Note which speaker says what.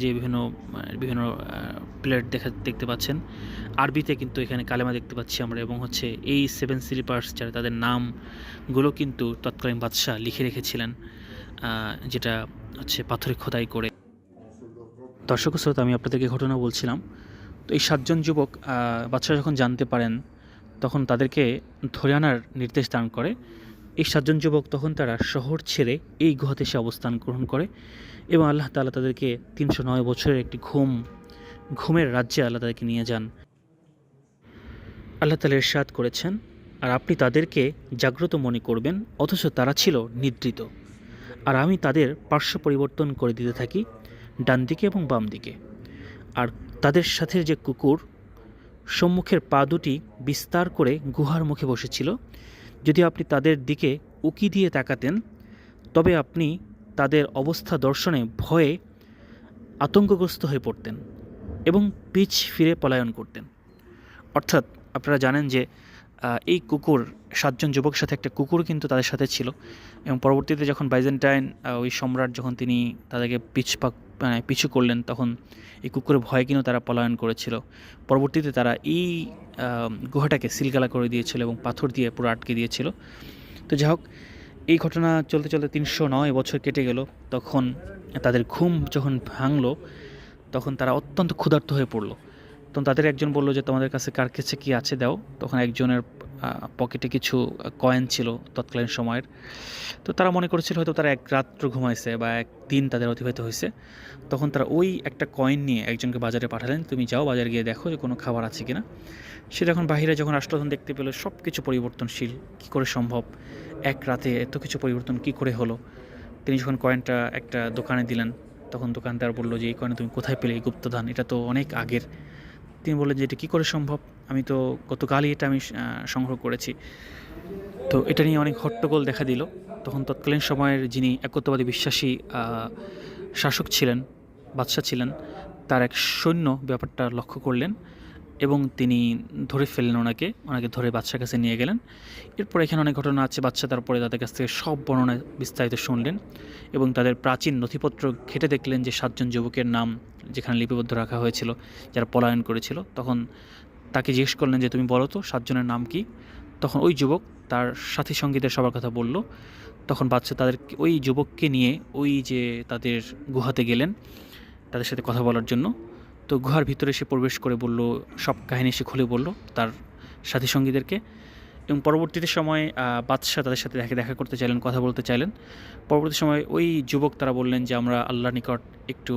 Speaker 1: যে বিভিন্ন প্লেট দেখতে পাচ্ছেন। আরবিতে কিন্তু এখানে কালেমা দেখতে পাচ্ছি আমরা, এবং হচ্ছে এই 7 স্লিপার্স যারা, তাদের নামগুলো কিন্তু তৎকালীন বাদশাহ লিখে রেখেছিলেন, যেটা হচ্ছে পাথরে খোদাই করে। দর্শক শ্রোতা, আমি আপনাদেরকে ঘটনা বলছিলাম। তো এই 7 জন যুবক বাদশাহ যখন জানতে পারেন, তখন তাদেরকে ধরে আনার নির্দেশ দান করে। এই 7 জন যুবক তখন তারা শহর ছেড়ে এই গুহাতে এসে অবস্থান গ্রহণ করে, এবং আল্লাহ তাআলা তাদেরকে 309 বছরের একটি ঘুমের রাজ্যে আল্লাহ তাদেরকে নিয়ে যান। আল্লাহ তাআলা ইরশাদ করেছেন, আর আপনি তাদেরকে জাগ্রত মনে করবেন, অথচ তারা ছিল নিদ্রিত। আর আমি তাদের পার্শ্ব পরিবর্তন করে দিতে থাকি, ডান দিকে এবং বাম দিকে। আর তাদের সাথে যে কুকুর সম্মুখের পা দুটি বিস্তার করে গুহার মুখে বসেছিল, যদি আপনি তাদের দিকে উকি দিয়ে তাকাতেন, তবে আপনি তাদের অবস্থা দর্শনে ভয়ে আতঙ্কগ্রস্ত হয়ে পড়তেন এবং পিছ ফিরে পলায়ন করতেন। অর্থাৎ আপনারা জানেন যে এই কুকুর, 7 জন যুবকের সাথে একটা কুকুর কিন্তু তাদের সাথে ছিল, এবং পরবর্তীতে যখন বাইজেন্টাইন ওই সম্রাট যখন তিনি তাদেরকে পিছু করলেন, তখন এই কুকুরের ভয়ে কিন্তু তারা পলায়ন করেছিল। পরবর্তীতে তারা এই গুহাটাকে সিলগালা করে দিয়েছিল এবং পাথর দিয়ে পুরো আটকে দিয়েছিল। তো যাই হোক, এই ঘটনা চলতে চলতে 309 বছর কেটে গেল। তখন তাদের ঘুম যখন ভাঙলো, তখন তারা অত্যন্ত ক্ষুধার্ত হয়ে পড়লো। তখন তাদের একজন বলল যে, তোমাদের কাছে কার কাছে কী আছে দাও। তখন একজনের পকেটে কিছু কয়েন ছিল তৎকালীন সময়ের। তো তারা মনে করেছিল হয়তো তারা এক রাত্র ঘুমাইছে বা একদিন তাদের অতিবাহিত হয়েছে। তখন তারা ওই একটা কয়েন নিয়ে একজনকে বাজারে পাঠালেন, তুমি যাও বাজারে গিয়ে দেখো যে কোনো খাবার আছে কিনা। সে যখন বাহিরে যখন আসলো, তখন দেখতে পেল সব কিছু পরিবর্তনশীল। কী করে সম্ভব, এক রাতে এত কিছু পরিবর্তন কী করে হলো। তিনি যখন কয়েনটা একটা দোকানে দিলেন, তখন দোকানদার বলল যে, এই কয়েন তুমি কোথায় পেলে, এই গুপ্তধন, এটা তো অনেক আগের। তিনি বললেন যে, এটা কী করে সম্ভব, আমি তো গতকালই এটা আমি সংগ্রহ করেছি। তো এটা নিয়ে অনেক হট্টগোল দেখা দিল। তখন তৎকালীন সময়ের যিনি একত্ববাদী বিশ্বাসী শাসক ছিলেন, বাদশাহ ছিলেন, তার এক সৈন্য ব্যাপারটা লক্ষ্য করলেন এবং তিনি ধরে ফেললেন ওনাকে ধরে বাদশার কাছে নিয়ে গেলেন। এরপর এখানে অনেক ঘটনা আছে। বাদশা তারপরে তাদের কাছ থেকে সব বর্ণনা বিস্তারিত শুনলেন এবং তাদের প্রাচীন নথিপত্র ঘেঁটে দেখলেন যে 7 জন যুবকের নাম যেখানে লিপিবদ্ধ রাখা হয়েছিল, যারা পলায়ন করেছিল। তখন তাকে জিজ্ঞেস করলেন যে, তুমি বলো তো 7 জনের নাম কি। তখন ওই যুবক তার সাথী সঙ্গীদের সবার কথা বলল। তখন বাদশা তাদের ওই যুবককে নিয়ে ওই যে তাদের গুহাতে গেলেন তাদের সাথে কথা বলার জন্য। তো গুহার ভিতরে সে প্রবেশ করে বলল, সব কাহিনী সে খুলে বলল তার সাথী সঙ্গীদেরকে। এবং পরবর্তীতে সময় বাদশাহ তাদের সাথে দেখা করতে চাইলেন, কথা বলতে চাইলেন। পরবর্তী সময় ওই যুবক তারা বললেন যে, আমরা আল্লাহর নিকট একটু